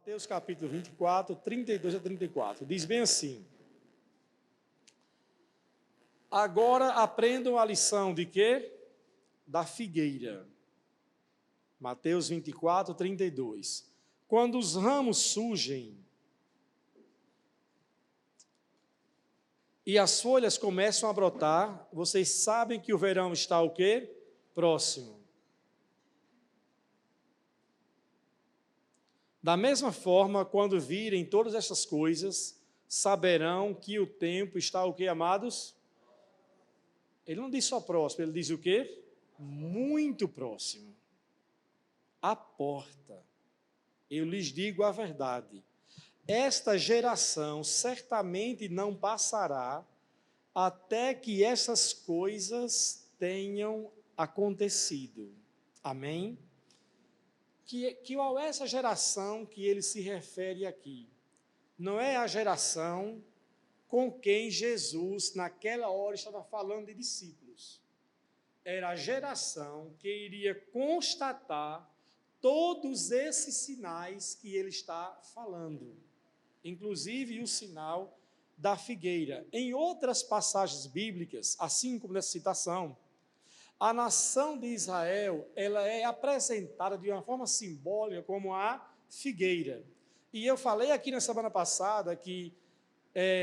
Mateus capítulo 24, 32 a 34. Diz bem assim: agora aprendam a lição de quê? Da figueira. Mateus 24, 32. Quando os ramos surgem e as folhas começam a brotar, vocês sabem que o verão está o quê? Próximo. Da mesma forma, quando virem todas essas coisas, saberão que o tempo está o quê, amados? Ele não diz só próximo, ele diz o quê? Muito próximo. À porta. Eu lhes digo a verdade. Esta geração certamente não passará até que essas coisas tenham acontecido. Amém? Qual é essa geração que ele se refere aqui? Não é a geração com quem Jesus, naquela hora, estava falando de discípulos. Era a geração que iria constatar todos esses sinais que ele está falando, inclusive o sinal da figueira. Em outras passagens bíblicas, assim como nessa citação, a nação de Israel, ela é apresentada de uma forma simbólica como a figueira. E eu falei aqui na semana passada que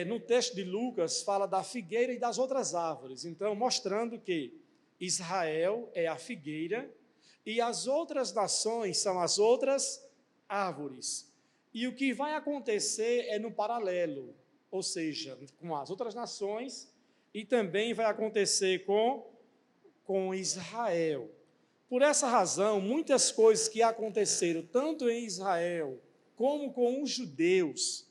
no texto de Lucas fala da figueira e das outras árvores. Então, mostrando que Israel é a figueira e as outras nações são as outras árvores. E o que vai acontecer é no paralelo, ou seja, com as outras nações, e também vai acontecer com Israel. Por essa razão, muitas coisas que aconteceram tanto em Israel como com os judeus,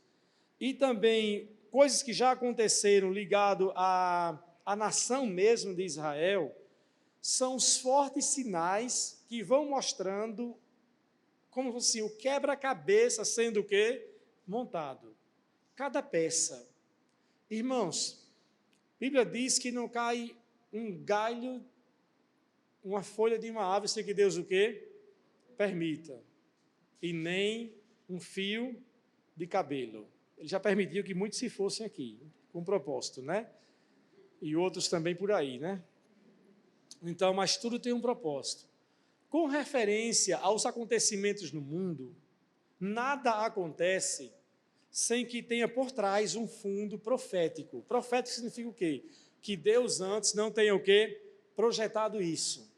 e também coisas que já aconteceram ligado à nação mesmo de Israel, são os fortes sinais que vão mostrando como assim, o quebra-cabeça sendo o quê? Montado. Cada peça. Irmãos, a Bíblia diz que não cai um galho, uma folha de uma árvore sem que Deus o quê? Permita. E nem um fio de cabelo. Ele já permitiu que muitos se fossem aqui, com propósito, né? E outros também por aí, né? Então, mas tudo tem um propósito. Com referência aos acontecimentos no mundo, nada acontece sem que tenha por trás um fundo profético. Profético significa o quê? Que Deus antes não tenha o quê? Projetado isso.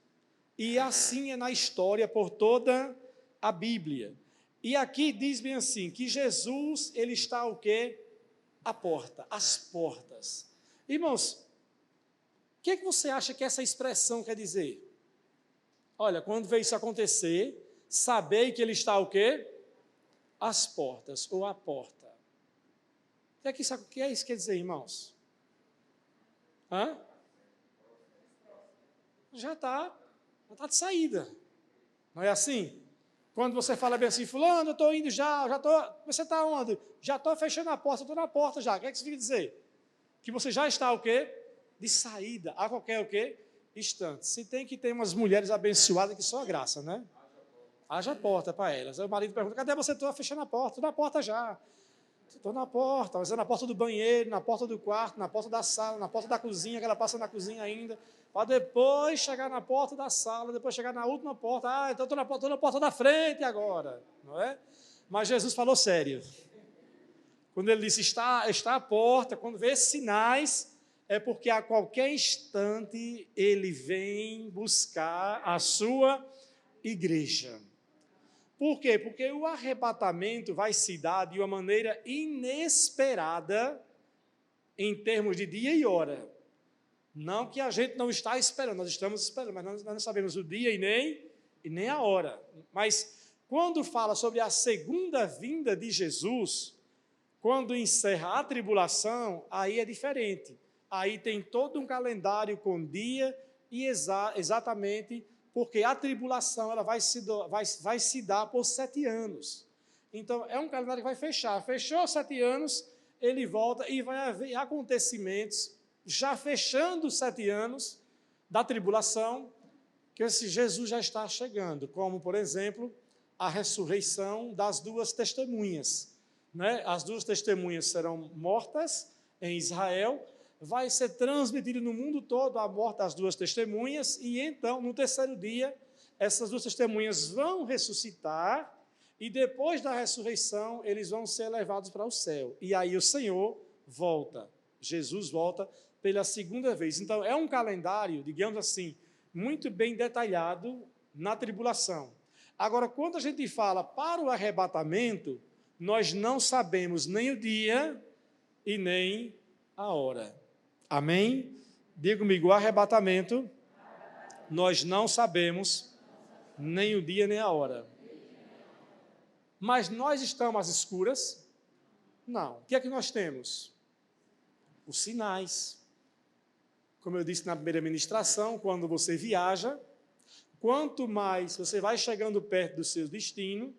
E assim é na história por toda a Bíblia. E aqui diz bem assim, que Jesus, ele está o quê? À porta, às portas. Irmãos, o que é que você acha que essa expressão quer dizer? Olha, quando vê isso acontecer, sabei que ele está o quê? Às portas, ou à porta. O que é isso quer dizer, irmãos? Hã? Já está de saída. Não é assim? Quando você fala bem assim, fulano, eu estou indo já estou... Você está onde? Já estou fechando a porta, estou na porta já. O que é que isso quer dizer? Que você já está o quê? De saída, a qualquer o quê? Instante. Se tem que ter umas mulheres abençoadas que só a graça, né? Haja porta para elas. Aí o marido pergunta, cadê você? Estou fechando a porta. Estou na porta já. Estou na porta, mas é na porta do banheiro, na porta do quarto, na porta da sala, na porta da cozinha, que ela passa na cozinha ainda, para depois chegar na porta da sala, depois chegar na última porta. Ah, então estou na porta da frente agora, não é? Mas Jesus falou sério. Quando ele disse, está à porta, quando vê esses sinais, é porque a qualquer instante ele vem buscar a sua igreja. Por quê? Porque o arrebatamento vai se dar de uma maneira inesperada em termos de dia e hora. Não que a gente não está esperando, nós estamos esperando, mas nós não sabemos o dia e nem a hora. Mas quando fala sobre a segunda vinda de Jesus, quando encerra a tribulação, aí é diferente. Aí tem todo um calendário com dia e exatamente porque a tribulação ela vai se dar por 7 anos. Então, é um calendário que vai fechar. Fechou 7 anos, ele volta e vai haver acontecimentos, já fechando os 7 anos da tribulação, que esse Jesus já está chegando, como, por exemplo, a ressurreição das duas testemunhas, né? As duas testemunhas serão mortas em Israel, vai ser transmitido no mundo todo a morte das duas testemunhas, e então, no terceiro dia, essas duas testemunhas vão ressuscitar, e depois da ressurreição, eles vão ser levados para o céu. E aí o Senhor volta, Jesus volta pela segunda vez. Então, é um calendário, digamos assim, muito bem detalhado na tribulação. Agora, quando a gente fala para o arrebatamento, nós não sabemos nem o dia e nem a hora. Amém? Diga comigo, o arrebatamento, nós não sabemos nem o dia nem a hora. Mas nós estamos às escuras? Não. O que é que nós temos? Os sinais. Como eu disse na primeira ministração, quando você viaja, quanto mais você vai chegando perto do seu destino,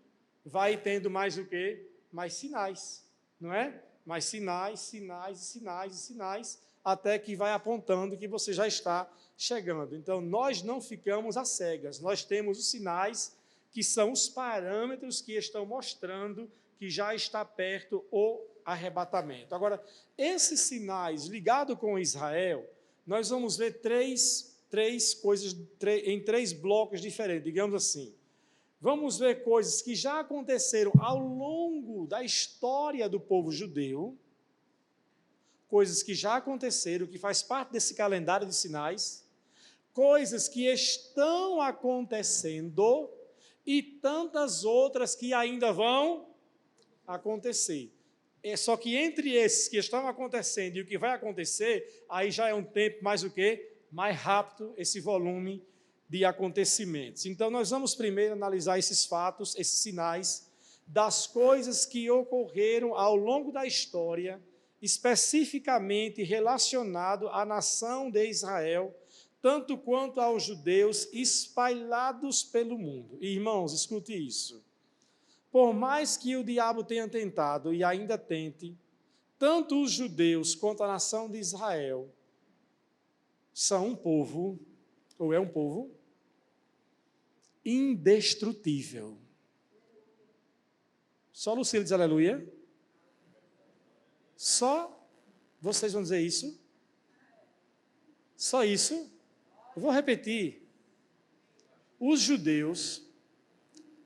vai tendo mais o quê? Mais sinais, não é? Mais sinais, sinais, sinais e sinais, até que vai apontando que você já está chegando. Então, nós não ficamos às cegas, nós temos os sinais, que são os parâmetros que estão mostrando que já está perto o arrebatamento. Agora, esses sinais ligados com Israel, nós vamos ver três coisas em três blocos diferentes, digamos assim. Vamos ver coisas que já aconteceram ao longo da história do povo judeu, coisas que já aconteceram, que faz parte desse calendário de sinais, coisas que estão acontecendo e tantas outras que ainda vão acontecer. Só que entre esses que estão acontecendo e o que vai acontecer, aí já é um tempo mais o quê? Mais rápido esse volume de acontecimentos. Então, nós vamos primeiro analisar esses fatos, esses sinais, das coisas que ocorreram ao longo da história, especificamente relacionado à nação de Israel, tanto quanto aos judeus espalhados pelo mundo. E, irmãos, escute isso. Por mais que o diabo tenha tentado e ainda tente, tanto os judeus quanto a nação de Israel são um povo, ou é um povo, indestrutível. Só Lucila diz aleluia. Só vocês vão dizer isso? Só isso? Eu vou repetir. Os judeus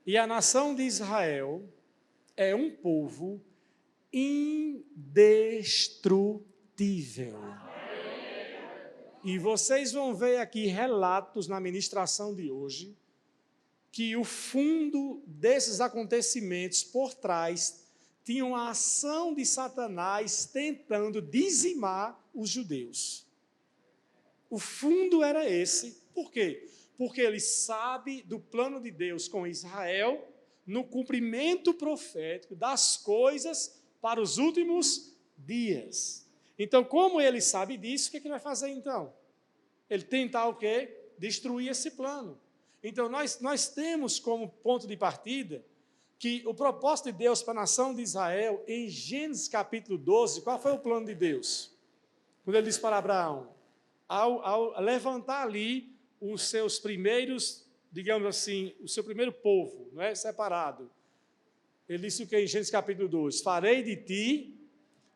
e a nação de Israel é um povo indestrutível. E vocês vão ver aqui relatos na ministração de hoje que o fundo desses acontecimentos por trás tinham a ação de Satanás tentando dizimar os judeus. O fundo era esse. Por quê? Porque ele sabe do plano de Deus com Israel no cumprimento profético das coisas para os últimos dias. Então, como ele sabe disso, o que ele vai fazer então? Ele tentar o quê? Destruir esse plano. Então, nós temos como ponto de partida que o propósito de Deus para a nação de Israel, em Gênesis capítulo 12, qual foi o plano de Deus? Quando ele disse para Abraão, ao levantar ali os seus primeiros, digamos assim, o seu primeiro povo, não é? Separado. Ele disse o que em Gênesis capítulo 12? Farei de ti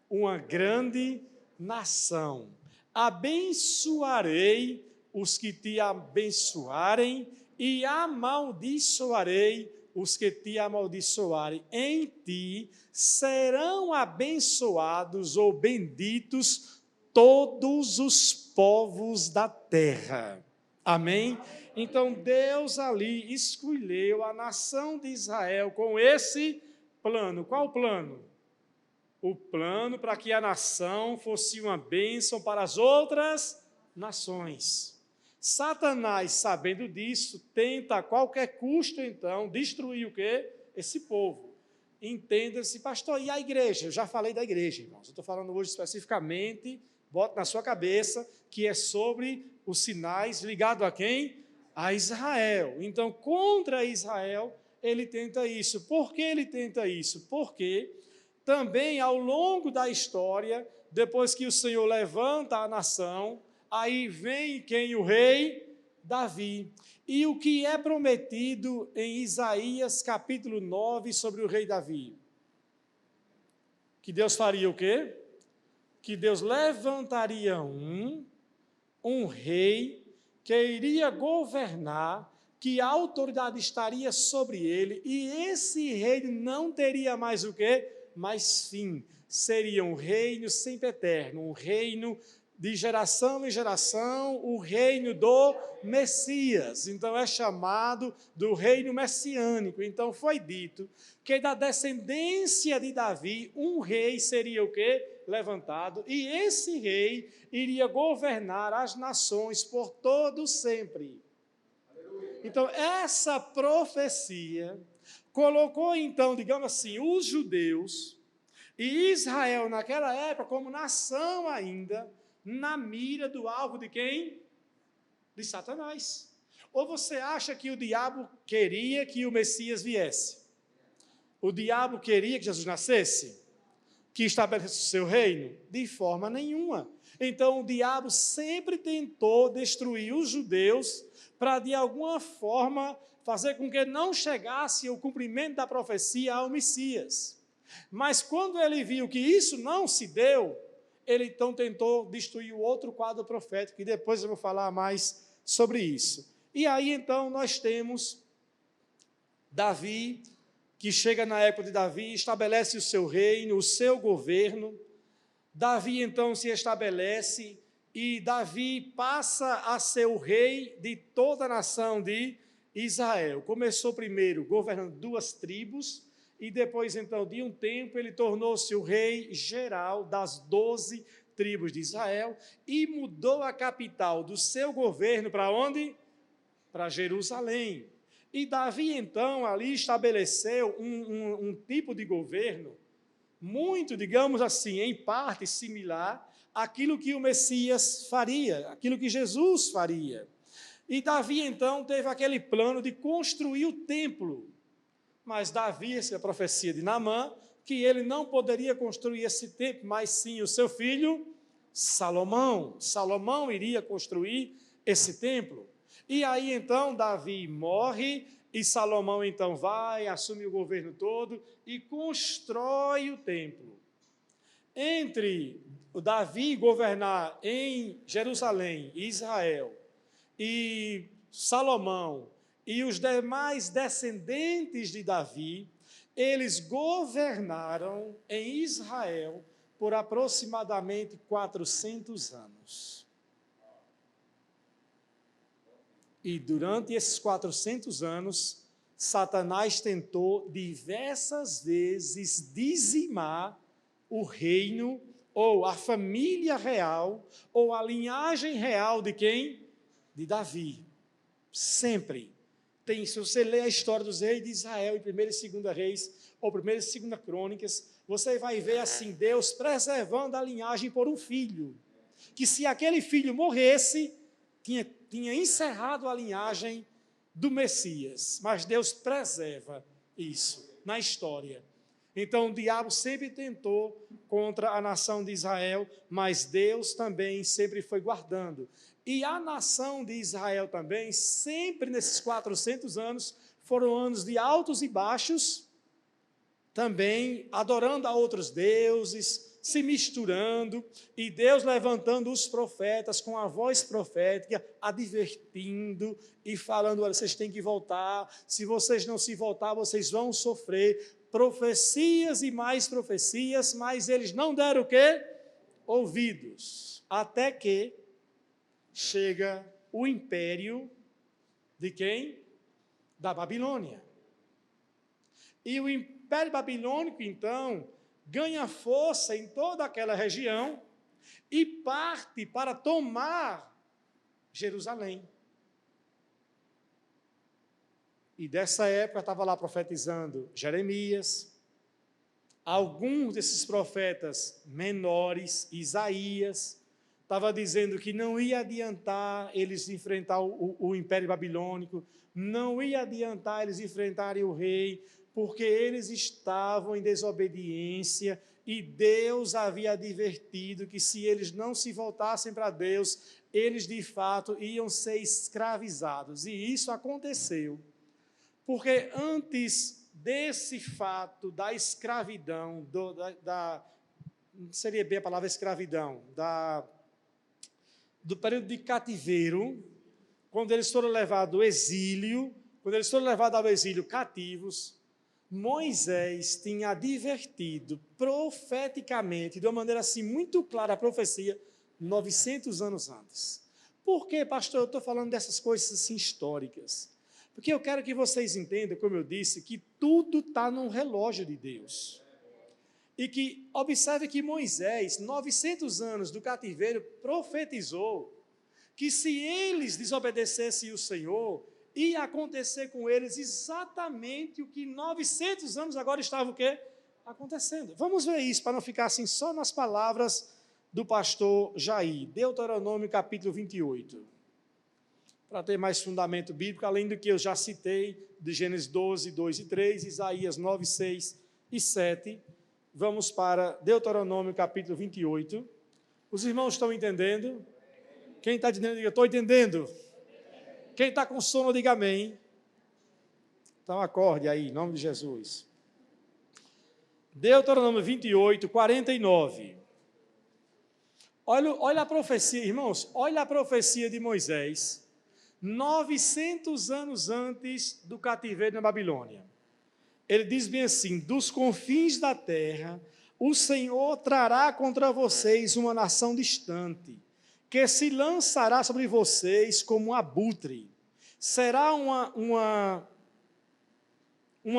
uma grande nação. Abençoarei os que te abençoarem e amaldiçoarei os que te amaldiçoarem. Em ti serão abençoados ou benditos todos os povos da terra. Amém? Então, Deus ali escolheu a nação de Israel com esse plano. Qual o plano? O plano para que a nação fosse uma bênção para as outras nações. Satanás, sabendo disso, tenta a qualquer custo, então, destruir o quê? Esse povo. Entenda-se, pastor, e a igreja? Eu já falei da igreja, irmãos. Eu estou falando hoje especificamente, bota na sua cabeça, que é sobre os sinais ligados a quem? A Israel. Então, contra Israel, ele tenta isso. Por que ele tenta isso? Porque também, ao longo da história, depois que o Senhor levanta a nação, aí vem quem? O rei Davi. E o que é prometido em Isaías capítulo 9 sobre o rei Davi? Que Deus faria o quê? Que Deus levantaria um rei que iria governar, que a autoridade estaria sobre ele, e esse reino não teria mais o quê? Mais fim. Seria um reino sempre eterno, um reino de geração em geração, o reino do Messias. Então é chamado do reino messiânico. Então foi dito que da descendência de Davi, um rei seria o quê? Levantado, e esse rei iria governar as nações por todo sempre. Então, essa profecia colocou, então, digamos assim, os judeus e Israel, naquela época, como nação ainda, na mira do alvo de quem? De Satanás. Ou você acha que o diabo queria que o Messias viesse? O diabo queria que Jesus nascesse? Que estabelecesse o seu reino? De forma nenhuma. Então, o diabo sempre tentou destruir os judeus para, de alguma forma, fazer com que não chegasse o cumprimento da profecia ao Messias. Mas quando ele viu que isso não se deu, ele então tentou destruir o outro quadro profético, e depois eu vou falar mais sobre isso. E aí, então, nós temos Davi, que chega na época de Davi, estabelece o seu reino, o seu governo. Davi, então, se estabelece, e Davi passa a ser o rei de toda a nação de Israel. Começou primeiro governando 2 tribos, e depois, então, de um tempo, ele tornou-se o rei geral das 12 tribos de Israel, e mudou a capital do seu governo para onde? Para Jerusalém. E Davi, então, ali estabeleceu um tipo de governo muito, digamos assim, em parte similar àquilo que o Messias faria, aquilo que Jesus faria. E Davi, então, teve aquele plano de construir o templo. Mas Davi, essa é a profecia de Naamã, que ele não poderia construir esse templo, mas sim o seu filho Salomão. Salomão iria construir esse templo. E aí, então, Davi morre, e Salomão, então, vai, assume o governo todo e constrói o templo. Entre o Davi governar em Jerusalém, Israel, e Salomão, e os demais descendentes de Davi, eles governaram em Israel por aproximadamente 400 anos. E durante esses 400 anos, Satanás tentou diversas vezes dizimar o reino, ou a família real, ou a linhagem real de quem? De Davi. Sempre. Se você lê a história dos reis de Israel, em 1ª e 2ª Reis, ou 1ª e 2ª Crônicas, você vai ver assim, Deus preservando a linhagem por um filho, que se aquele filho morresse, tinha encerrado a linhagem do Messias, mas Deus preserva isso na história. Então, o diabo sempre tentou contra a nação de Israel, mas Deus também sempre foi guardando. E a nação de Israel também, sempre nesses 400 anos, foram anos de altos e baixos, também adorando a outros deuses, se misturando, e Deus levantando os profetas com a voz profética, advertindo e falando, olha, vocês têm que voltar, se vocês não se voltar, vocês vão sofrer. Profecias e mais profecias, mas eles não deram o quê? Ouvidos. Até que chega o império de quem? Da Babilônia. E o império babilônico, então, ganha força em toda aquela região e parte para tomar Jerusalém. E dessa época estava lá profetizando Jeremias, alguns desses profetas menores, Isaías, estava dizendo que não ia adiantar eles enfrentar o Império Babilônico, não ia adiantar eles enfrentarem o rei, porque eles estavam em desobediência e Deus havia advertido que se eles não se voltassem para Deus, eles de fato iam ser escravizados. E isso aconteceu porque antes desse fato da escravidão, não seria bem a palavra escravidão, do período de cativeiro, quando eles foram levados ao exílio, cativos, Moisés tinha advertido profeticamente, de uma maneira assim muito clara, a profecia, 900 anos antes. Por que, pastor, eu estou falando dessas coisas assim históricas? Porque eu quero que vocês entendam, como eu disse, que tudo está no relógio de Deus. E que, observe que Moisés, 900 anos do cativeiro, profetizou que se eles desobedecessem o Senhor, ia acontecer com eles exatamente o que 900 anos agora estava o quê? Acontecendo. Vamos ver isso, para não ficar assim só nas palavras do pastor Jair. Deuteronômio capítulo 28. Para ter mais fundamento bíblico, além do que eu já citei, de Gênesis 12, 2 e 3, Isaías 9, 6 e 7. Vamos para Deuteronômio capítulo 28. Os irmãos estão entendendo? Quem está entendendo, diga, estou entendendo. Quem está com sono, diga amém. Então acorde aí, em nome de Jesus. Deuteronômio 28, 49. Olha a profecia, irmãos, olha a profecia de Moisés, 900 anos antes do cativeiro na Babilônia. Ele diz bem assim: dos confins da terra, o Senhor trará contra vocês uma nação distante, que se lançará sobre vocês como um abutre. Será uma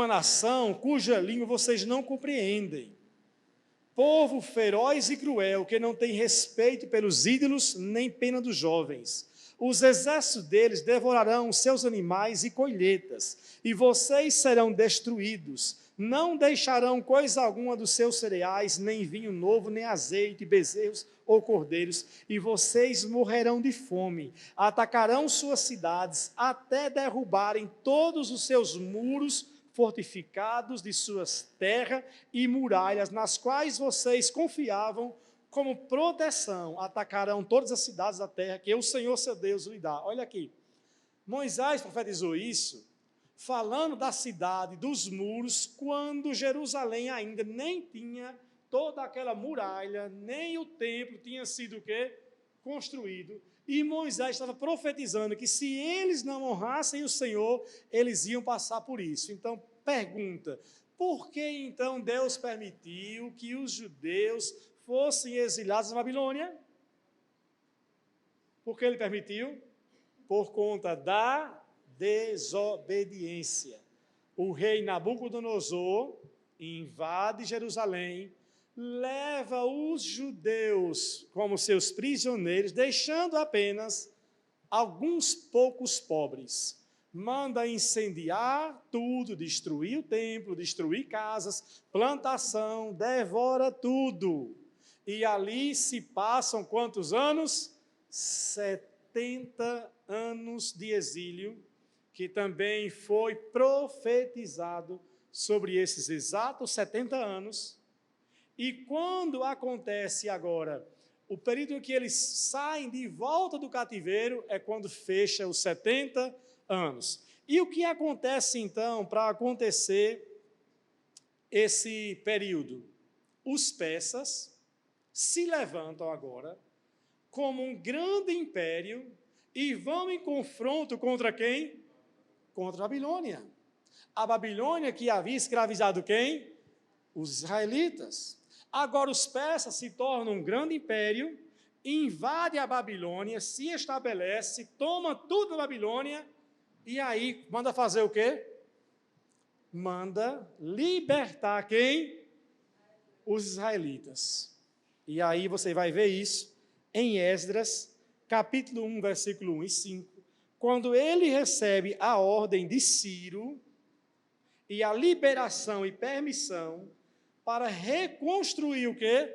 nação cuja língua vocês não compreendem. Povo feroz e cruel, que não tem respeito pelos ídolos, nem pena dos jovens. Os exércitos deles devorarão seus animais e colheitas, e vocês serão destruídos. Não deixarão coisa alguma dos seus cereais, nem vinho novo, nem azeite, bezerros ou cordeiros, e vocês morrerão de fome. Atacarão suas cidades, até derrubarem todos os seus muros fortificados de suas terras e muralhas, nas quais vocês confiavam como proteção. Atacarão todas as cidades da terra que o Senhor seu Deus lhe dá. Olha aqui, Moisés profetizou isso, falando da cidade, dos muros, quando Jerusalém ainda nem tinha toda aquela muralha, nem o templo tinha sido o quê? Construído. E Moisés estava profetizando que se eles não honrassem o Senhor, eles iam passar por isso. Então, pergunta, por que então Deus permitiu que os judeus fossem exilados na Babilônia? Por que ele permitiu? Por conta da desobediência. O rei Nabucodonosor invade Jerusalém, leva os judeus como seus prisioneiros, deixando apenas alguns poucos pobres. Manda incendiar tudo, destruir o templo, destruir casas, plantação, devora tudo. E ali se passam quantos anos? 70 anos de exílio, que também foi profetizado sobre esses exatos 70 anos. E quando acontece agora, o período em que eles saem de volta do cativeiro é quando fecha os 70 anos. E o que acontece então para acontecer esse período? Os persas se levantam agora como um grande império e vão em confronto contra quem? Contra a Babilônia. A Babilônia que havia escravizado quem? Os israelitas. Agora os persas se tornam um grande império, invade a Babilônia, se estabelece, toma tudo da Babilônia, e aí manda fazer o quê? Manda libertar quem? Os israelitas. E aí você vai ver isso em Esdras, capítulo 1, versículo 1 e 5, quando ele recebe a ordem de Ciro e a liberação e permissão para reconstruir o quê?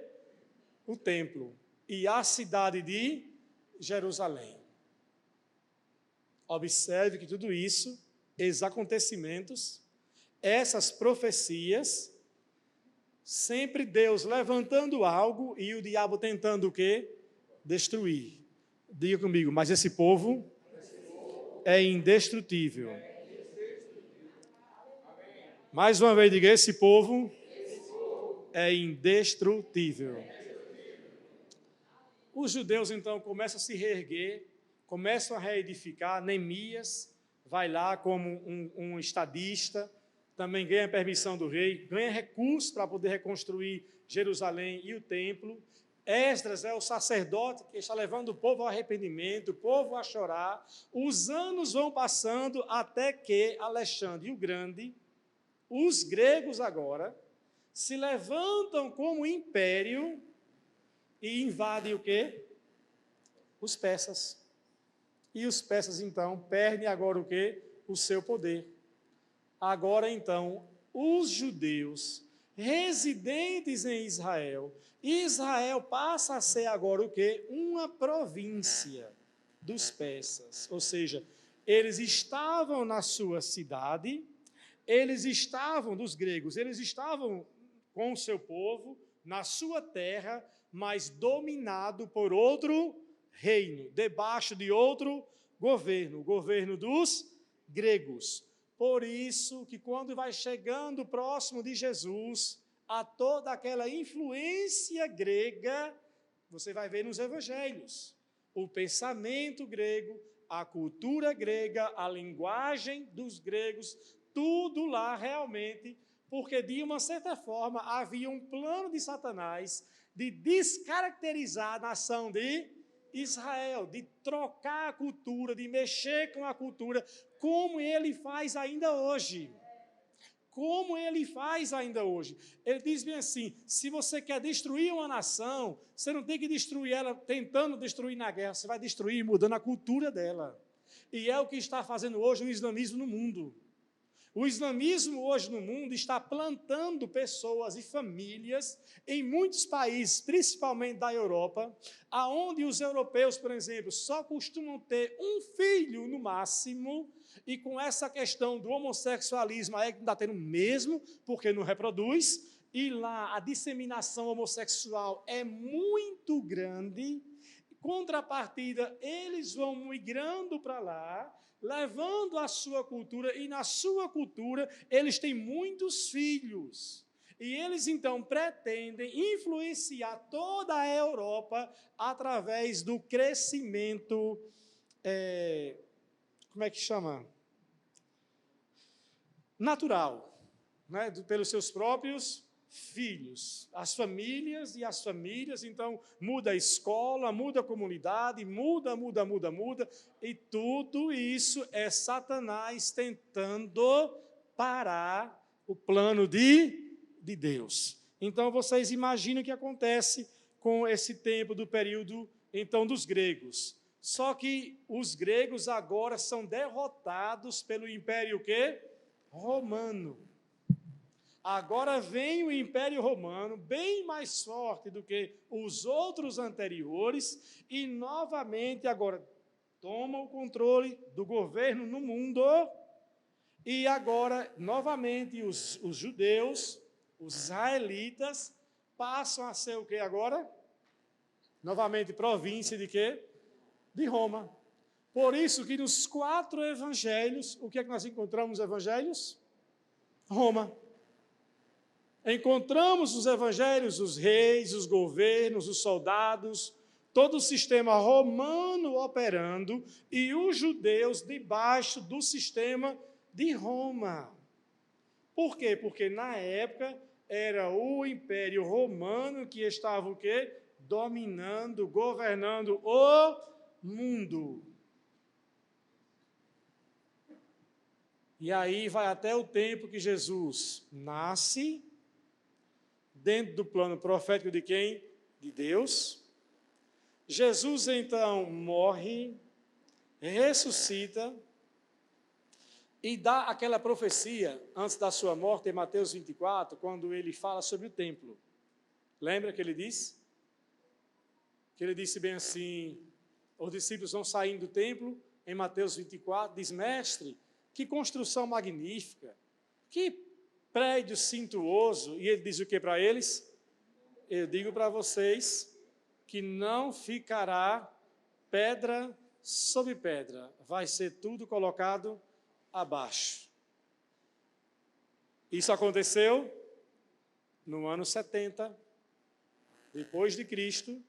O templo e a cidade de Jerusalém. Observe que tudo isso, esses acontecimentos, essas profecias, sempre Deus levantando algo e o diabo tentando o quê? Destruir. Diga comigo, mas esse povo é indestrutível. Mais uma vez, diga, esse povo é indestrutível. Os judeus, então, começam a se reerguer, começam a reedificar. Neemias vai lá como um estadista, também ganha permissão do rei, ganha recursos para poder reconstruir Jerusalém e o templo. Esdras é o sacerdote que está levando o povo ao arrependimento, o povo a chorar. Os anos vão passando até que Alexandre o Grande, os gregos agora, se levantam como império e invadem o quê? Os persas. E os persas, então, perdem agora o quê? O seu poder. Agora, então, os judeus residentes em Israel, Israel passa a ser agora o quê? Uma província dos persas. Ou seja, eles estavam na sua cidade, eles estavam, dos gregos, eles estavam com o seu povo, na sua terra, mas dominado por outro reino, debaixo de outro governo, o governo dos gregos. Por isso que quando vai chegando próximo de Jesus, a toda aquela influência grega, você vai ver nos evangelhos, o pensamento grego, a cultura grega, a linguagem dos gregos, tudo lá realmente, porque de uma certa forma havia um plano de Satanás de descaracterizar a nação de Israel, de trocar a cultura, de mexer com a cultura, como ele faz ainda hoje. Como ele faz ainda hoje. Ele diz bem assim, se você quer destruir uma nação, você não tem que destruir ela tentando destruir na guerra, você vai destruir mudando a cultura dela. E é o que está fazendo hoje o islamismo no mundo. O islamismo hoje no mundo está plantando pessoas e famílias em muitos países, principalmente da Europa, aonde os europeus, por exemplo, só costumam ter um filho no máximo, e com essa questão do homossexualismo, aí está tendo mesmo, porque não reproduz, e lá a disseminação homossexual é muito grande. Contrapartida, eles vão migrando para lá, levando a sua cultura, e na sua cultura eles têm muitos filhos. E eles, então, pretendem influenciar toda a Europa através do crescimento, como é que chama? Natural, né? Pelos seus próprios filhos, as famílias e as famílias, então muda a escola, muda a comunidade, muda, e tudo isso é Satanás tentando parar o plano de Deus. Então vocês imaginam o que acontece com esse tempo do período, então, dos gregos. Só que os gregos agora são derrotados pelo Império o quê? Romano. Agora vem o Império Romano, bem mais forte do que os outros anteriores, e novamente agora toma o controle do governo no mundo, e agora, novamente, os judeus, os israelitas, passam a ser o que agora? Novamente, província de quê? De Roma. Por isso que nos 4 evangelhos, o que é que nós encontramos nos evangelhos? Roma. Encontramos nos evangelhos os reis, os governos, os soldados, todo o sistema romano operando e os judeus debaixo do sistema de Roma. Por quê? Porque na época era o Império Romano que estava o quê? Dominando, governando o mundo. E aí vai até o tempo que Jesus nasce, dentro do plano profético de quem? De Deus. Jesus, então, morre, ressuscita e dá aquela profecia, antes da sua morte, em Mateus 24, quando ele fala sobre o templo. Lembra que ele disse? Que ele disse bem assim, os discípulos vão saindo do templo, em Mateus 24, diz, mestre, que construção magnífica, que prédio suntuoso, e ele diz o que para eles? Eu digo para vocês que não ficará pedra sobre pedra, vai ser tudo colocado abaixo. Isso aconteceu no ano 70, depois de Cristo.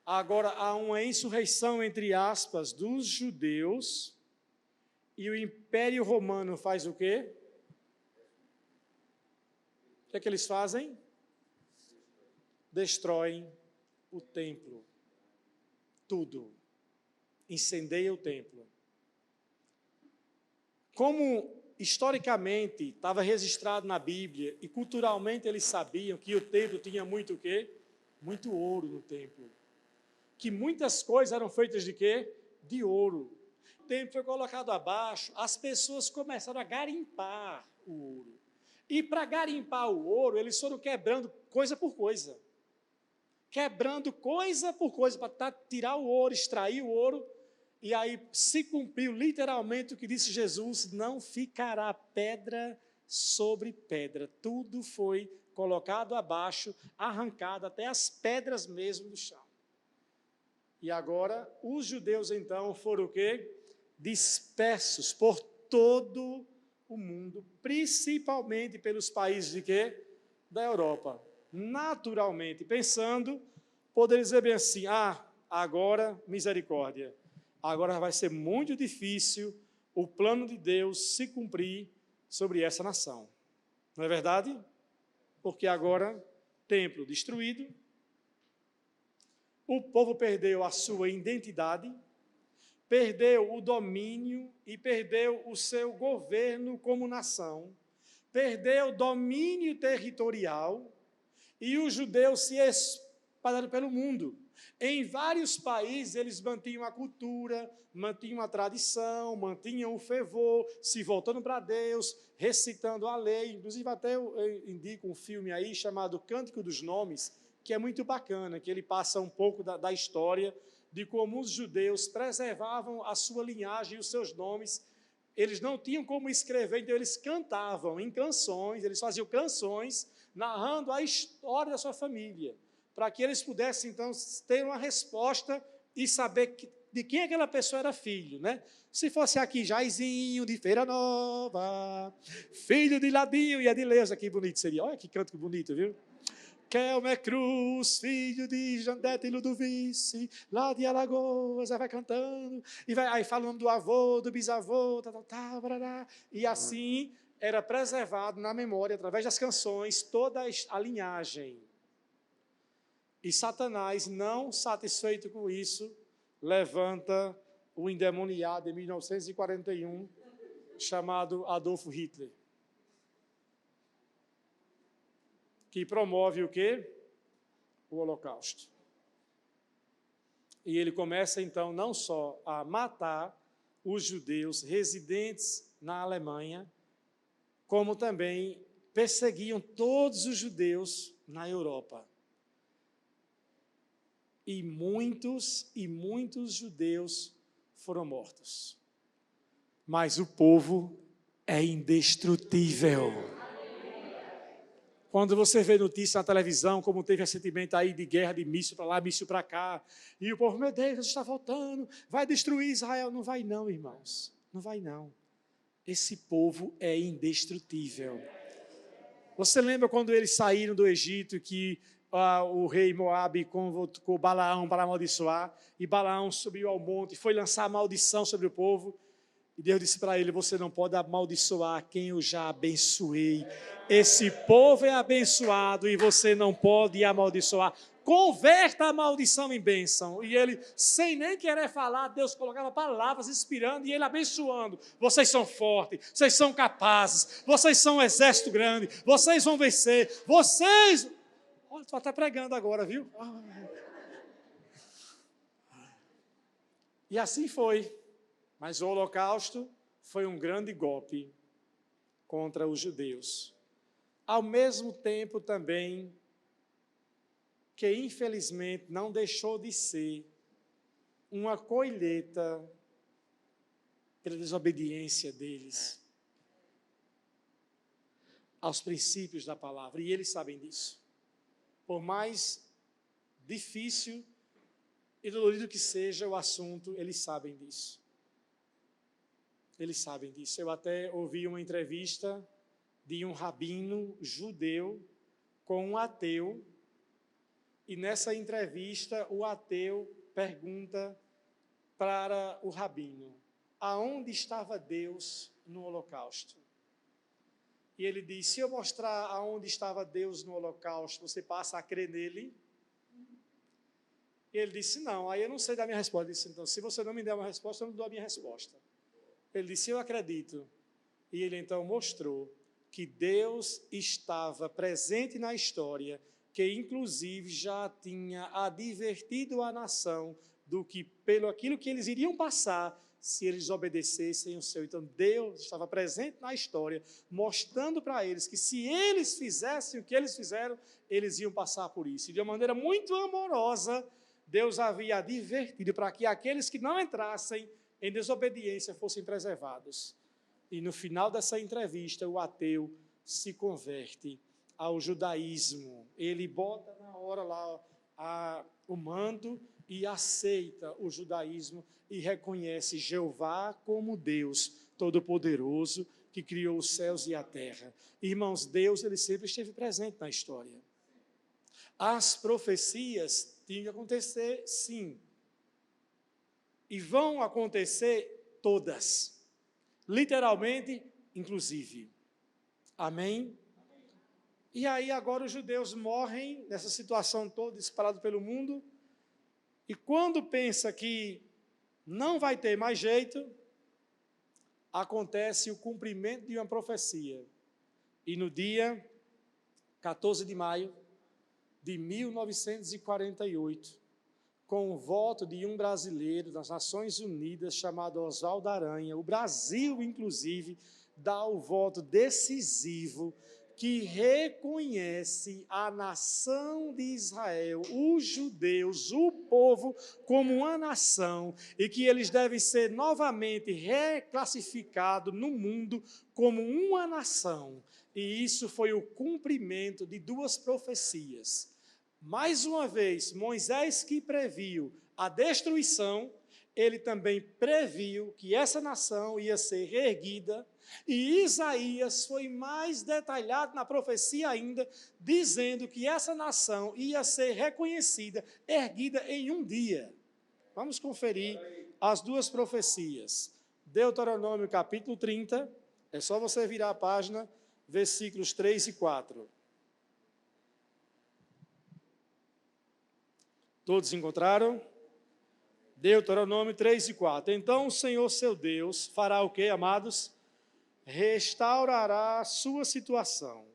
Agora há uma insurreição, entre aspas, dos judeus, e o Império Romano faz o quê? O que é que eles fazem? Destroem o templo. Tudo. Incendeia o templo. Como historicamente estava registrado na Bíblia e culturalmente eles sabiam que o templo tinha muito o quê? Muito ouro no templo. Que muitas coisas eram feitas de quê? De ouro. O templo foi colocado abaixo, as pessoas começaram a garimpar o ouro. E para garimpar o ouro, eles foram quebrando coisa por coisa. Quebrando coisa por coisa, para tirar o ouro, extrair o ouro. E aí se cumpriu literalmente o que disse Jesus: não ficará pedra sobre pedra. Tudo foi colocado abaixo, arrancado até as pedras mesmo do chão. E agora os judeus então foram o quê? Dispersos por todo o mundo, principalmente pelos países de quê? Da Europa. Naturalmente, pensando, poderia dizer bem assim: agora misericórdia. Agora vai ser muito difícil o plano de Deus se cumprir sobre essa nação. Não é verdade? Porque agora, templo destruído, o povo perdeu a sua identidade, perdeu o domínio e perdeu o seu governo como nação, perdeu o domínio territorial e os judeus se espalharam pelo mundo. Em vários países eles mantinham a cultura, mantinham a tradição, mantinham o fervor, se voltando para Deus, recitando a lei. Inclusive até eu indico um filme aí chamado Cântico dos Nomes, que é muito bacana, que ele passa um pouco da história de como os judeus preservavam a sua linhagem e os seus nomes. Eles não tinham como escrever, então eles cantavam em canções, eles faziam canções narrando a história da sua família, para que eles pudessem, então, ter uma resposta e saber de quem aquela pessoa era filho, né? Se fosse aqui, Jairzinho de Feira Nova, filho de Ladinho e Adileuza, que bonito seria. Olha que canto bonito, viu? Kelmer Cruz, filho de Jandete e Ludovice, lá de Alagoas, aí vai cantando, e vai aí fala o nome do avô, do bisavô, e assim era preservado na memória, através das canções, toda a linhagem. E Satanás, não satisfeito com isso, levanta o endemoniado em 1941, chamado Adolf Hitler, que promove o quê? O Holocausto. E ele começa, então, não só a matar os judeus residentes na Alemanha, como também perseguiam todos os judeus na Europa. E muitos judeus foram mortos. Mas o povo é indestrutível. Quando você vê notícia na televisão, como teve recentemente aí de guerra de míssil para lá, míssil para cá, e o povo, meu Deus, está voltando, vai destruir Israel. Não vai não, irmãos, não vai não. Esse povo é indestrutível. Você lembra quando eles saíram do Egito, que o rei Moabe convocou Balaão para amaldiçoar, e Balaão subiu ao monte e foi lançar a maldição sobre o povo, e Deus disse para ele: você não pode amaldiçoar quem eu já abençoei. Esse povo é abençoado e você não pode amaldiçoar. Converta a maldição em bênção. E ele, sem nem querer falar, Deus colocava palavras inspirando e ele abençoando. Vocês são fortes, vocês são capazes, vocês são um exército grande, vocês vão vencer, vocês... Olha, estou até pregando agora, viu? E assim foi. Mas o Holocausto foi um grande golpe contra os judeus. Ao mesmo tempo também que, infelizmente, não deixou de ser uma colheita pela desobediência deles aos princípios da palavra. E eles sabem disso. Por mais difícil e dolorido que seja o assunto, eles sabem disso. Eles sabem disso. Eu até ouvi uma entrevista de um rabino judeu com um ateu, e nessa entrevista o ateu pergunta para o rabino: aonde estava Deus no Holocausto? E ele diz: se eu mostrar aonde estava Deus no Holocausto, você passa a crer nele? E ele disse: não, aí eu não sei dar minha resposta. Ele disse: então, se você não me der uma resposta, eu não dou a minha resposta. Ele disse: eu acredito. E ele então mostrou que Deus estava presente na história, que inclusive já tinha advertido a nação do que, pelo aquilo que eles iriam passar, se eles obedecessem o seu. Então, Deus estava presente na história, mostrando para eles que se eles fizessem o que eles fizeram, eles iam passar por isso. E de uma maneira muito amorosa, Deus havia advertido para que aqueles que não entrassem em desobediência fossem preservados. E no final dessa entrevista, o ateu se converte ao judaísmo. Ele bota na hora lá o manto e aceita o judaísmo e reconhece Jeová como Deus Todo-Poderoso, que criou os céus e a terra. Irmãos, Deus, ele sempre esteve presente na história. As profecias tinham que acontecer, sim. E vão acontecer todas. Literalmente, inclusive. Amém? E aí agora os judeus morrem nessa situação toda, espalhados pelo mundo, e quando pensa que não vai ter mais jeito, acontece o cumprimento de uma profecia. E no dia 14 de maio de 1948, com o voto de um brasileiro das Nações Unidas, chamado Oswaldo Aranha, o Brasil, inclusive, dá o voto decisivo que reconhece a nação de Israel, os judeus, o povo, como uma nação, e que eles devem ser novamente reclassificados no mundo como uma nação. E isso foi o cumprimento de duas profecias. Mais uma vez, Moisés, que previu a destruição, ele também previu que essa nação ia ser reerguida, e Isaías foi mais detalhado na profecia ainda, dizendo que essa nação ia ser reconhecida, erguida em um dia. Vamos conferir as duas profecias. Deuteronômio capítulo 30, é só você virar a página, versículos 3 e 4. Todos encontraram? Deuteronômio 3 e 4. Então o Senhor seu Deus fará o quê, amados? Restaurará a sua situação.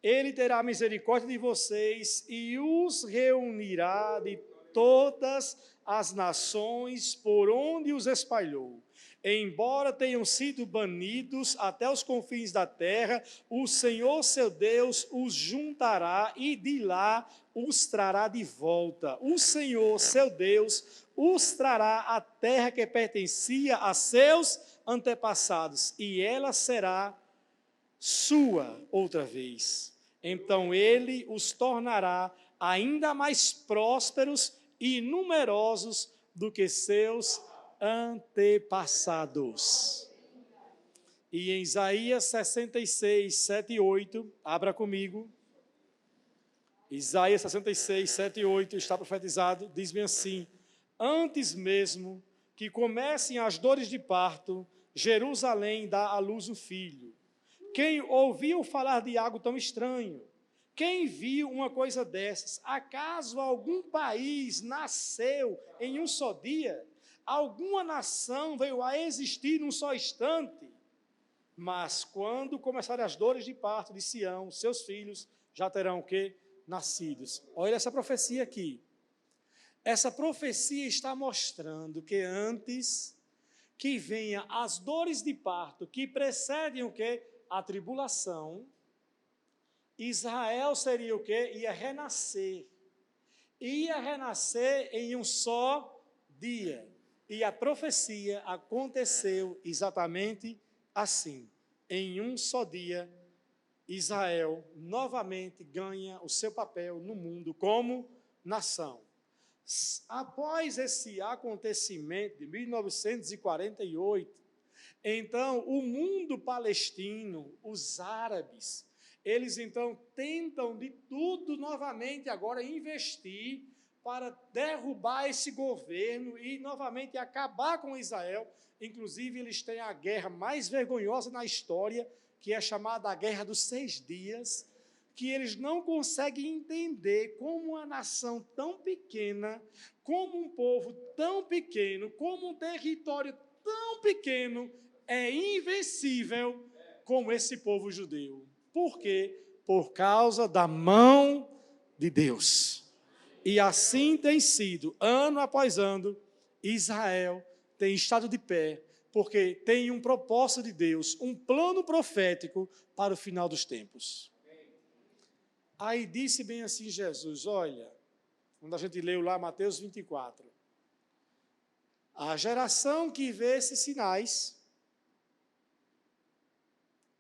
Ele terá misericórdia de vocês e os reunirá de todas as nações por onde os espalhou. Embora tenham sido banidos até os confins da terra, o Senhor seu Deus os juntará e de lá os trará de volta. O Senhor seu Deus os trará à terra que pertencia a seus antepassados, e ela será sua outra vez. Então ele os tornará ainda mais prósperos e numerosos do que seus antepassados. E em Isaías 66, 7 e 8, abra comigo. Isaías 66, 7 e 8, está profetizado, diz-me assim: antes mesmo que comecem as dores de parto, Jerusalém dá à luz um filho. Quem ouviu falar de algo tão estranho? Quem viu uma coisa dessas? Acaso algum país nasceu em um só dia? Alguma nação veio a existir num só instante? Mas quando começarem as dores de parto de Sião, seus filhos já terão o quê? Nascidos. Olha essa profecia aqui. Essa profecia está mostrando que antes que venha as dores de parto, que precedem o quê? A tribulação, Israel seria o quê? Ia renascer. Ia renascer em um só dia. E a profecia aconteceu exatamente assim. Em um só dia, Israel novamente ganha o seu papel no mundo como nação. Após esse acontecimento de 1948, então o mundo palestino, os árabes, eles então tentam de tudo novamente agora investir para derrubar esse governo e novamente acabar com Israel. Inclusive, eles têm a guerra mais vergonhosa na história, que é chamada a Guerra dos 6 Dias, que eles não conseguem entender como uma nação tão pequena, como um povo tão pequeno, como um território tão pequeno, é invencível como esse povo judeu. Por quê? Por causa da mão de Deus. E assim tem sido, ano após ano, Israel tem estado de pé, porque tem um propósito de Deus, um plano profético para o final dos tempos. Aí disse bem assim Jesus, olha, quando a gente leu lá Mateus 24, a geração que vê esses sinais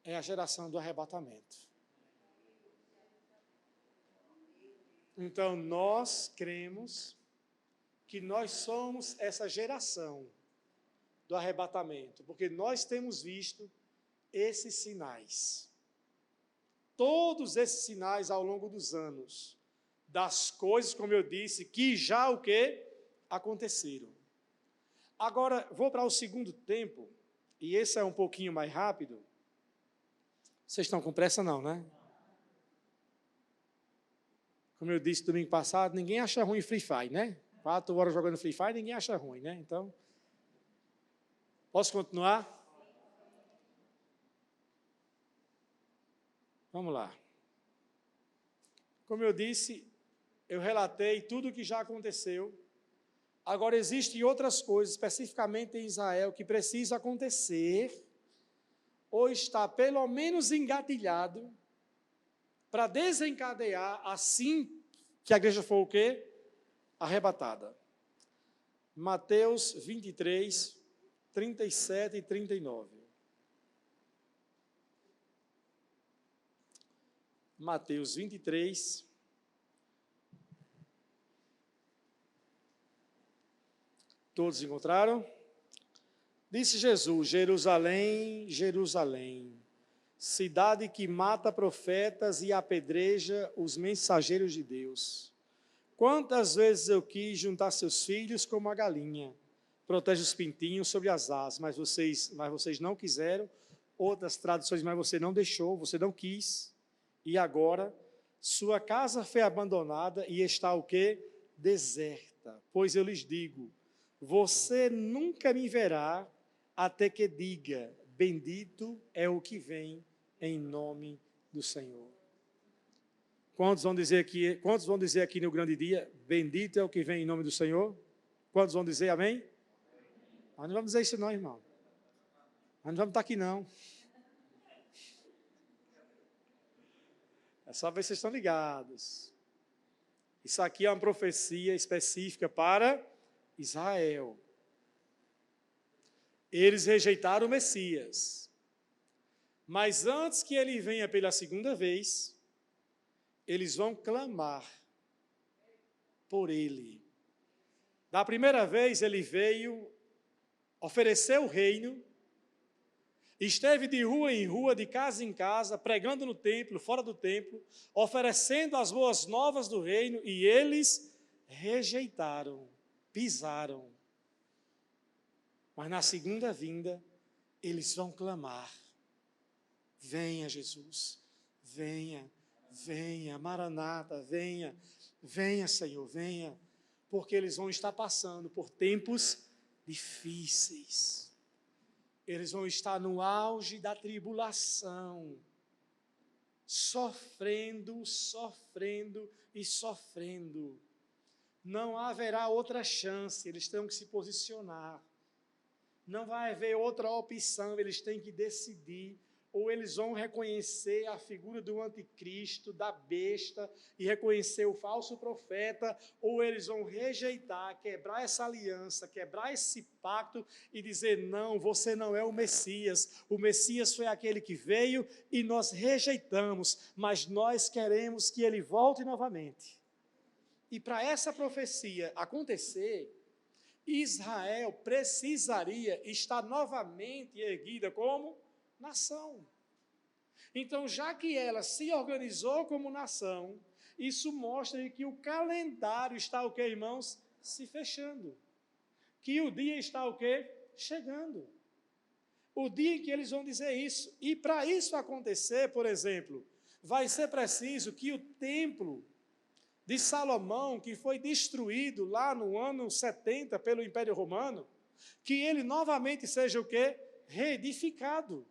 é a geração do arrebatamento. Então, nós cremos que nós somos essa geração do arrebatamento, porque nós temos visto esses sinais. Todos esses sinais ao longo dos anos, das coisas, como eu disse, que já o quê? Aconteceram. Agora, vou para o segundo tempo, e esse é um pouquinho mais rápido. Vocês estão com pressa não, né? Como eu disse domingo passado, ninguém acha ruim Free Fire, né? 4 horas jogando Free Fire, ninguém acha ruim, né? Então, posso continuar? Vamos lá. Como eu disse, eu relatei tudo o que já aconteceu. Agora, existem outras coisas, especificamente em Israel, que precisam acontecer, ou está pelo menos engatilhado, para desencadear assim que a igreja for o quê? Arrebatada. Mateus 23, 37 e 39. Mateus 23. Todos encontraram? Disse Jesus, Jerusalém, Jerusalém, cidade que mata profetas e apedreja os mensageiros de Deus. Quantas vezes eu quis juntar seus filhos como a galinha, protege os pintinhos sobre as asas, mas vocês não quiseram. Outras traduções, mas você não deixou, você não quis. E agora, sua casa foi abandonada e está o quê? Deserta. Pois eu lhes digo, você nunca me verá até que diga, bendito é o que vem em nome do Senhor. Quantos vão dizer aqui no grande dia, bendito é o que vem em nome do Senhor? Quantos vão dizer amém? Nós não vamos dizer isso não, irmão. Nós não vamos estar aqui não. É só ver se vocês estão ligados. Isso aqui é uma profecia específica para Israel. Eles rejeitaram o Messias. Mas antes que ele venha pela segunda vez, eles vão clamar por ele. Da primeira vez ele veio oferecer o reino, esteve de rua em rua, de casa em casa, pregando no templo, fora do templo, oferecendo as boas novas do reino, e eles rejeitaram, pisaram. Mas na segunda vinda, eles vão clamar, venha Jesus, venha, venha, Maranata, venha, venha Senhor, venha, porque eles vão estar passando por tempos difíceis. Eles vão estar no auge da tribulação, sofrendo, sofrendo e sofrendo. Não haverá outra chance, eles têm que se posicionar. Não vai haver outra opção, eles têm que decidir. Ou eles vão reconhecer a figura do anticristo, da besta, e reconhecer o falso profeta, ou eles vão rejeitar, quebrar essa aliança, quebrar esse pacto e dizer, não, você não é o Messias foi aquele que veio e nós rejeitamos, mas nós queremos que ele volte novamente. E para essa profecia acontecer, Israel precisaria estar novamente erguida como nação. Então, já que ela se organizou como nação, isso mostra que o calendário está o quê, irmãos? Se fechando. Que o dia está o quê? Chegando. O dia em que eles vão dizer isso. E para isso acontecer, por exemplo, vai ser preciso que o templo de Salomão, que foi destruído lá no ano 70 pelo Império Romano, que ele novamente seja o quê? Reedificado.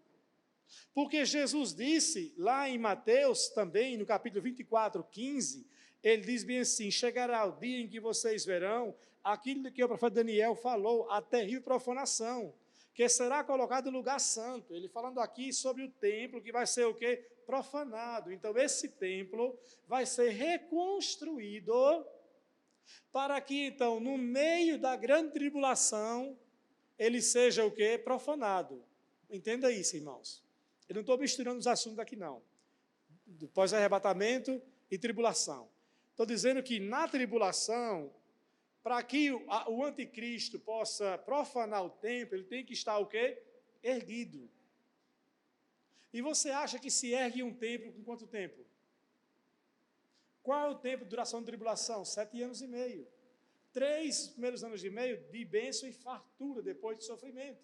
Porque Jesus disse, lá em Mateus também, no capítulo 24, 15, ele diz bem assim, chegará o dia em que vocês verão aquilo que o profeta Daniel falou, a terrível profanação, que será colocado no lugar santo. Ele falando aqui sobre o templo, que vai ser o quê? Profanado. Então, esse templo vai ser reconstruído para que, então, no meio da grande tribulação, ele seja o quê? Profanado. Entenda isso, irmãos. Eu não estou misturando os assuntos aqui, não. Pós-arrebatamento e tribulação. Estou dizendo que na tribulação, para que o anticristo possa profanar o templo, ele tem que estar o quê? Erguido. E você acha que se ergue um templo com quanto tempo? Qual é o tempo de duração da tribulação? 7 anos e meio. 3 primeiros anos e meio de bênção e fartura depois de sofrimento.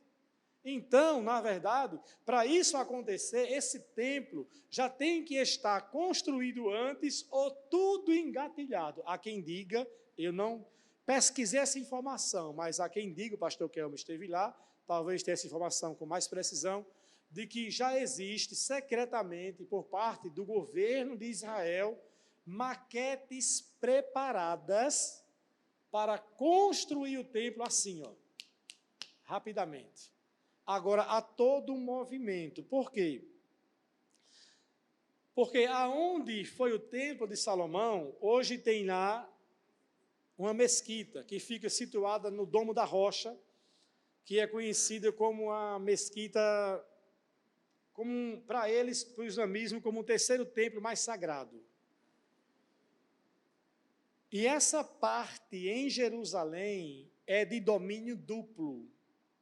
Então, na verdade, para isso acontecer, esse templo já tem que estar construído antes ou tudo engatilhado. Há quem diga, eu não pesquisei essa informação, mas há quem diga, o pastor Kelmo esteve lá, talvez tenha essa informação com mais precisão, de que já existe secretamente, por parte do governo de Israel, maquetes preparadas para construir o templo assim, ó, rapidamente. Agora, há todo um movimento. Por quê? Porque aonde foi o templo de Salomão, hoje tem lá uma mesquita, que fica situada no Domo da Rocha, que é conhecida como a mesquita, como para eles, para o islamismo, como o terceiro templo mais sagrado. E essa parte em Jerusalém é de domínio duplo.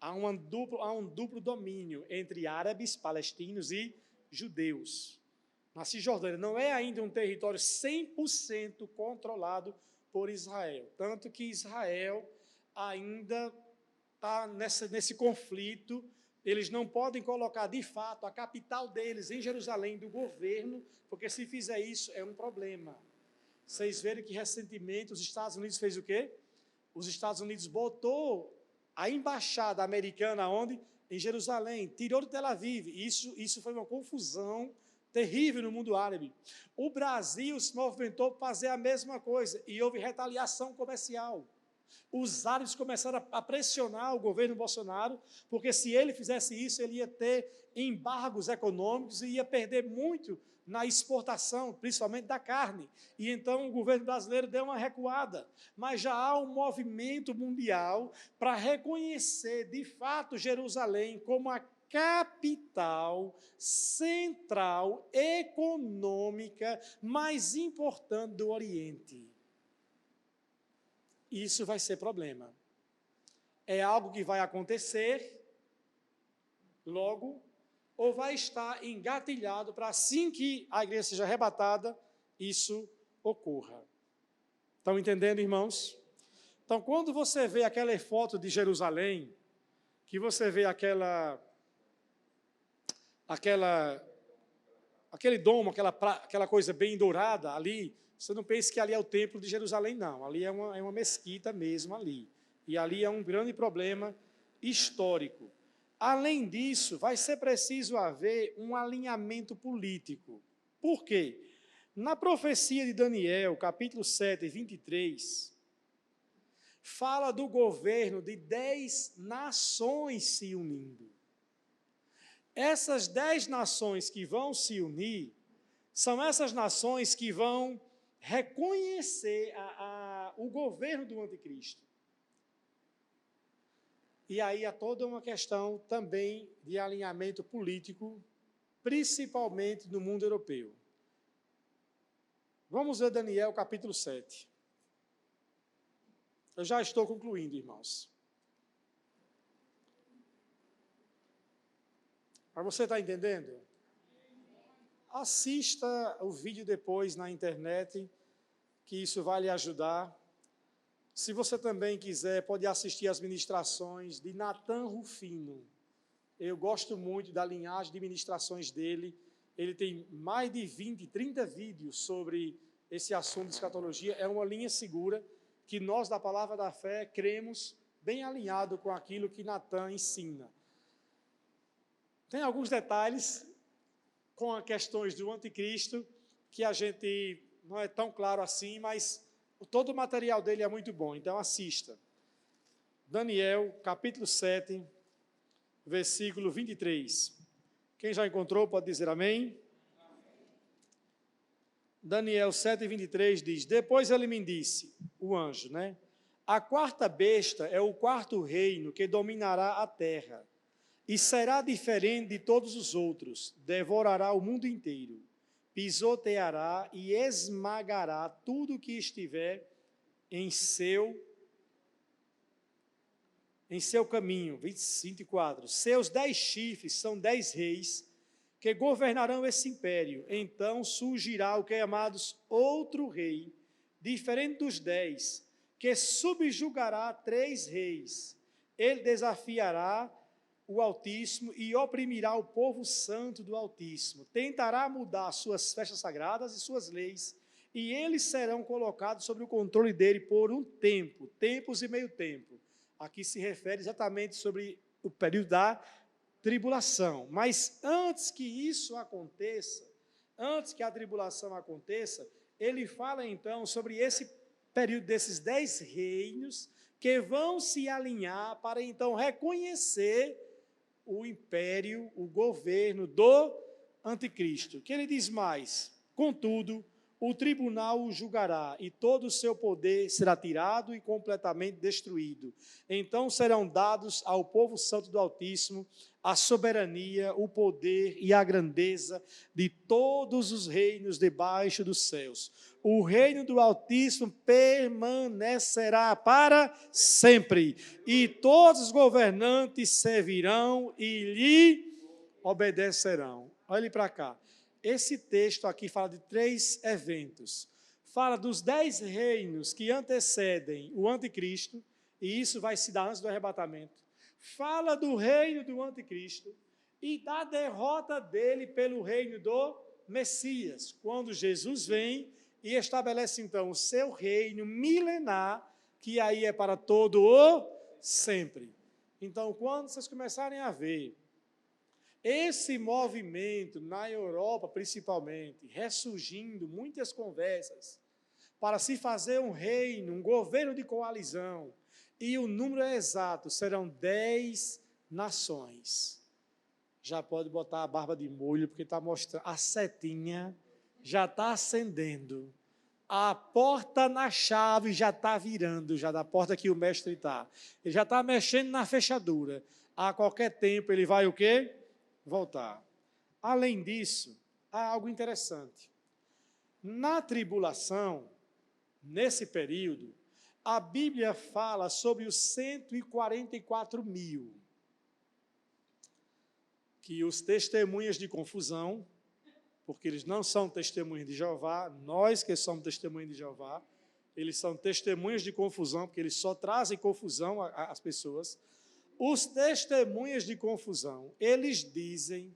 Há um duplo domínio entre árabes, palestinos e judeus. Na Cisjordânia não é ainda um território 100% controlado por Israel. Tanto que Israel ainda está nesse conflito. Eles não podem colocar, de fato, a capital deles em Jerusalém, do governo, porque se fizer isso é um problema. Vocês viram que recentemente os Estados Unidos fez o quê? Os Estados Unidos botou a embaixada americana onde? Em Jerusalém, tirou de Tel Aviv. Isso foi uma confusão terrível no mundo árabe. O Brasil se movimentou para fazer a mesma coisa e houve retaliação comercial. Os árabes começaram a pressionar o governo Bolsonaro, porque se ele fizesse isso, ele ia ter embargos econômicos e ia perder muito na exportação, principalmente da carne. E então o governo brasileiro deu uma recuada. Mas já há um movimento mundial para reconhecer, de fato, Jerusalém como a capital central econômica mais importante do Oriente. Isso vai ser problema. É algo que vai acontecer logo, ou vai estar engatilhado para assim que a igreja seja arrebatada, isso ocorra. Estão entendendo, irmãos? Então, quando você vê aquela foto de Jerusalém, que você vê aquele domo, aquela coisa bem dourada ali, você não pense que ali é o templo de Jerusalém, não. Ali é uma mesquita mesmo ali. E ali é um grande problema histórico. Além disso, vai ser preciso haver um alinhamento político. Por quê? Na profecia de Daniel, capítulo 7, 23, fala do governo de 10 nações se unindo. Essas 10 nações que vão se unir, são essas nações que vão reconhecer o governo do anticristo. E aí há toda uma questão também de alinhamento político, principalmente no mundo europeu. Vamos ver Daniel capítulo 7. Eu já estou concluindo, irmãos. Mas você está entendendo? Assista o vídeo depois na internet, que isso vai lhe ajudar. Se você também quiser, pode assistir as ministrações de Natan Rufino. Eu gosto muito da linhagem de ministrações dele. Ele tem mais de 20, 30 vídeos sobre esse assunto de escatologia. É uma linha segura que nós, da Palavra da Fé, cremos bem alinhado com aquilo que Natan ensina. Tem alguns detalhes com as questões do anticristo que a gente não é tão claro assim, mas todo o material dele é muito bom, então assista. Daniel, capítulo 7, versículo 23. Quem já encontrou pode dizer amém? Daniel 7, 23 diz: Depois ele me disse, o anjo, né? A quarta besta é o quarto reino que dominará a terra, e será diferente de todos os outros, devorará o mundo inteiro, pisoteará e esmagará tudo que estiver em seu caminho. 24. Seus 10 chifres são 10 reis que governarão esse império. Então surgirá o que é chamados outro rei, diferente dos 10, que subjugará 3 reis. Ele desafiará o Altíssimo e oprimirá o povo santo do Altíssimo. Tentará mudar suas festas sagradas e suas leis, e eles serão colocados sob o controle dele por um tempo, tempos e meio tempo. Aqui se refere exatamente sobre o período da tribulação. Mas antes que isso aconteça, antes que a tribulação aconteça, ele fala então sobre esse período desses 10 reinos que vão se alinhar para então reconhecer o império, o governo do anticristo. Que ele diz mais: contudo, o tribunal o julgará, e todo o seu poder será tirado e completamente destruído. Então serão dados ao povo santo do Altíssimo a soberania, o poder e a grandeza de todos os reinos debaixo dos céus. O reino do Altíssimo permanecerá para sempre, e todos os governantes servirão e lhe obedecerão. Olhe para cá. Esse texto aqui fala de 3 eventos. Fala dos 10 reinos que antecedem o anticristo, e isso vai se dar antes do arrebatamento. Fala do reino do anticristo e da derrota dele pelo reino do Messias, quando Jesus vem e estabelece então o seu reino milenar, que aí é para todo o sempre. Então, quando vocês começarem a ver esse movimento na Europa, principalmente, ressurgindo muitas conversas para se fazer um reino, um governo de coalizão, e o número é exato, serão 10 nações. Já pode botar a barba de molho, porque está mostrando, a setinha já está acendendo, a porta na chave já está virando, já da porta que o mestre está. Ele já está mexendo na fechadura. A qualquer tempo ele vai o quê? Voltar. Além disso, há algo interessante. Na tribulação, nesse período, a Bíblia fala sobre os 144 mil, que os testemunhas de confusão, porque eles não são testemunhas de Jeová, nós que somos testemunhas de Jeová, eles são testemunhas de confusão, porque eles só trazem confusão às pessoas. Os testemunhas de confusão, eles dizem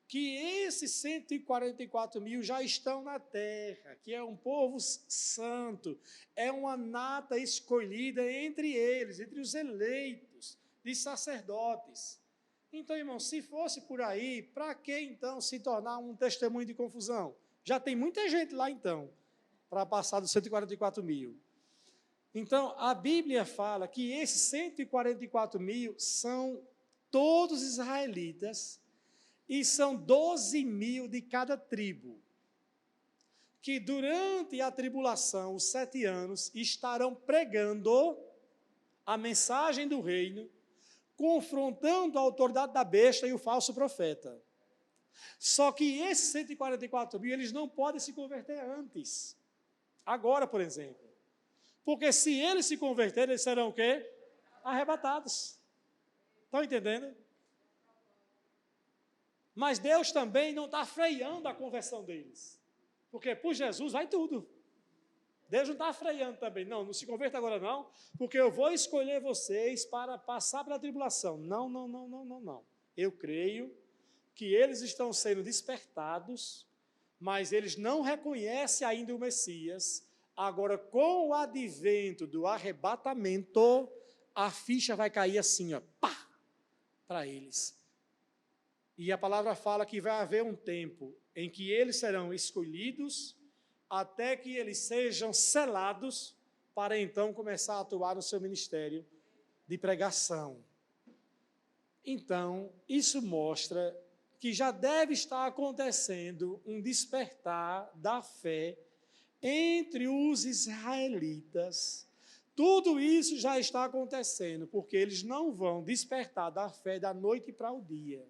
que esses 144 mil já estão na terra, que é um povo santo, é uma nata escolhida entre eles, entre os eleitos de sacerdotes. Então, irmão, se fosse por aí, para que então se tornar um testemunho de confusão? Já tem muita gente lá então, para passar dos 144 mil. Então, a Bíblia fala que esses 144 mil são todos israelitas e são 12 mil de cada tribo, que durante a tribulação, os 7 anos, estarão pregando a mensagem do reino, confrontando a autoridade da besta e o falso profeta. Só que esses 144 mil, eles não podem se converter antes. Agora, por exemplo. Porque se eles se converterem, eles serão o quê? Arrebatados. Estão entendendo? Mas Deus também não está freando a conversão deles. Porque por Jesus vai tudo. Deus não está freando também. Não, não se converta agora não, porque eu vou escolher vocês para passar pela tribulação. Não, não, não, não, não, não. Eu creio que eles estão sendo despertados, mas eles não reconhecem ainda o Messias. Agora, com o advento do arrebatamento, a ficha vai cair assim, ó, pá, para eles. E a palavra fala que vai haver um tempo em que eles serão escolhidos até que eles sejam selados para então começar a atuar no seu ministério de pregação. Então, isso mostra que já deve estar acontecendo um despertar da fé entre os israelitas. Tudo isso já está acontecendo, porque eles não vão despertar da fé da noite para o dia.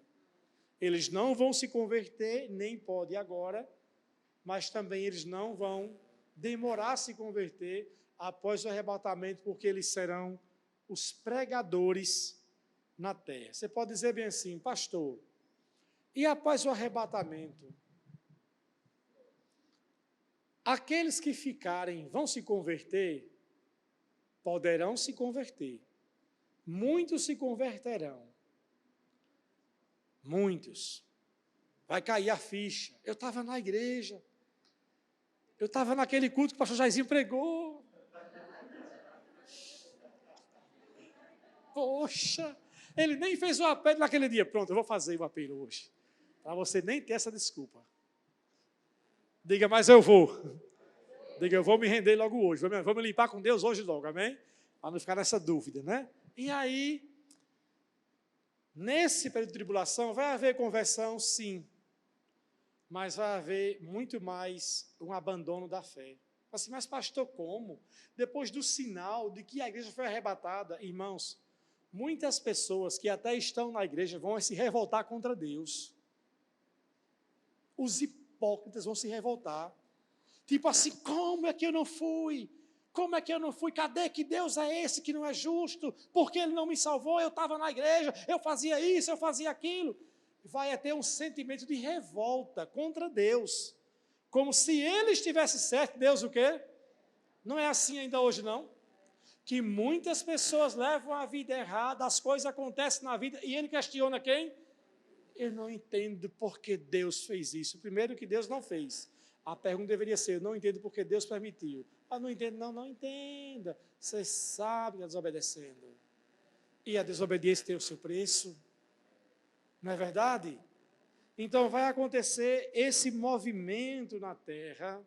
Eles não vão se converter, nem podem agora, mas também eles não vão demorar a se converter após o arrebatamento, porque eles serão os pregadores na terra. Você pode dizer bem assim, pastor, e após o arrebatamento, aqueles que ficarem vão se converter? Poderão se converter. Muitos se converterão. Muitos. Vai cair a ficha. Eu estava na igreja. Eu estava naquele culto que o pastor Jairzinho pregou. Poxa, ele nem fez o apelo naquele dia. Pronto, eu vou fazer o apelo hoje. Para você nem ter essa desculpa. Diga, mas eu vou. Diga, eu vou me render logo hoje. Vou me limpar com Deus hoje logo, amém? Para não ficar nessa dúvida, né? E aí, nesse período de tribulação, vai haver conversão, sim. Mas vai haver muito mais um abandono da fé. Assim, mas pastor, como? Depois do sinal de que a igreja foi arrebatada, irmãos, muitas pessoas que até estão na igreja vão se revoltar contra Deus. Os hipócritas vão se revoltar. Tipo assim, como é que eu não fui? Como é que eu não fui? Cadê que Deus é esse que não é justo? Porque Ele não me salvou? Eu estava na igreja, eu fazia isso, eu fazia aquilo. Vai ter um sentimento de revolta contra Deus. Como se Ele estivesse certo, Deus o quê? Não é assim ainda hoje, não? Que muitas pessoas levam a vida errada, as coisas acontecem na vida, e Ele questiona quem? Eu não entendo por que Deus fez isso. Primeiro que Deus não fez. A pergunta deveria ser, eu não entendo porque Deus permitiu. Ah, não entendo, não entenda. Você sabe que está desobedecendo. E a desobediência tem o seu preço. Não é verdade? Então vai acontecer esse movimento na terra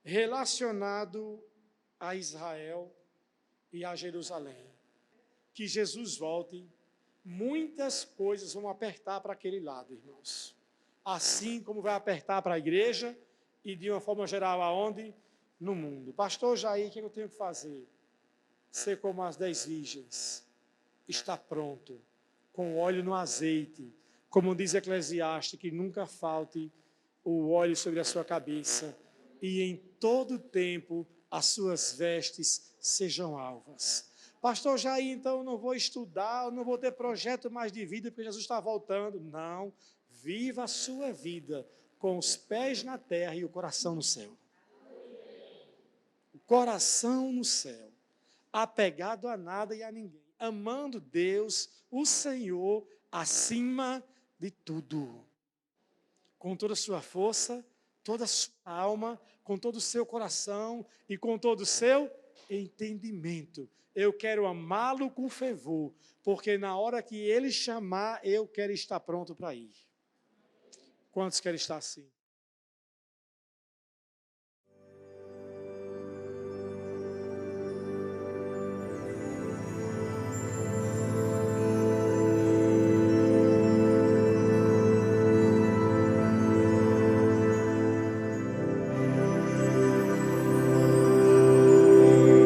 relacionado a Israel e a Jerusalém. Que Jesus volte, muitas coisas vão apertar para aquele lado, irmãos. Assim como vai apertar para a igreja e de uma forma geral aonde? No mundo. Pastor Jair, o que eu tenho que fazer? Ser como as 10 virgens. Está pronto, com óleo no azeite. Como diz Eclesiastes, que nunca falte o óleo sobre a sua cabeça. E em todo tempo as suas vestes sejam alvas. Pastor Jair, então eu não vou estudar, eu não vou ter projeto mais de vida, porque Jesus está voltando. Não, viva a sua vida com os pés na terra e o coração no céu. O coração no céu, apegado a nada e a ninguém, amando Deus, o Senhor, acima de tudo. Com toda a sua força, toda a sua alma, com todo o seu coração e com todo o seu entendimento. Eu quero amá-lo com fervor, porque na hora que Ele chamar, eu quero estar pronto para ir. Quantos querem estar assim?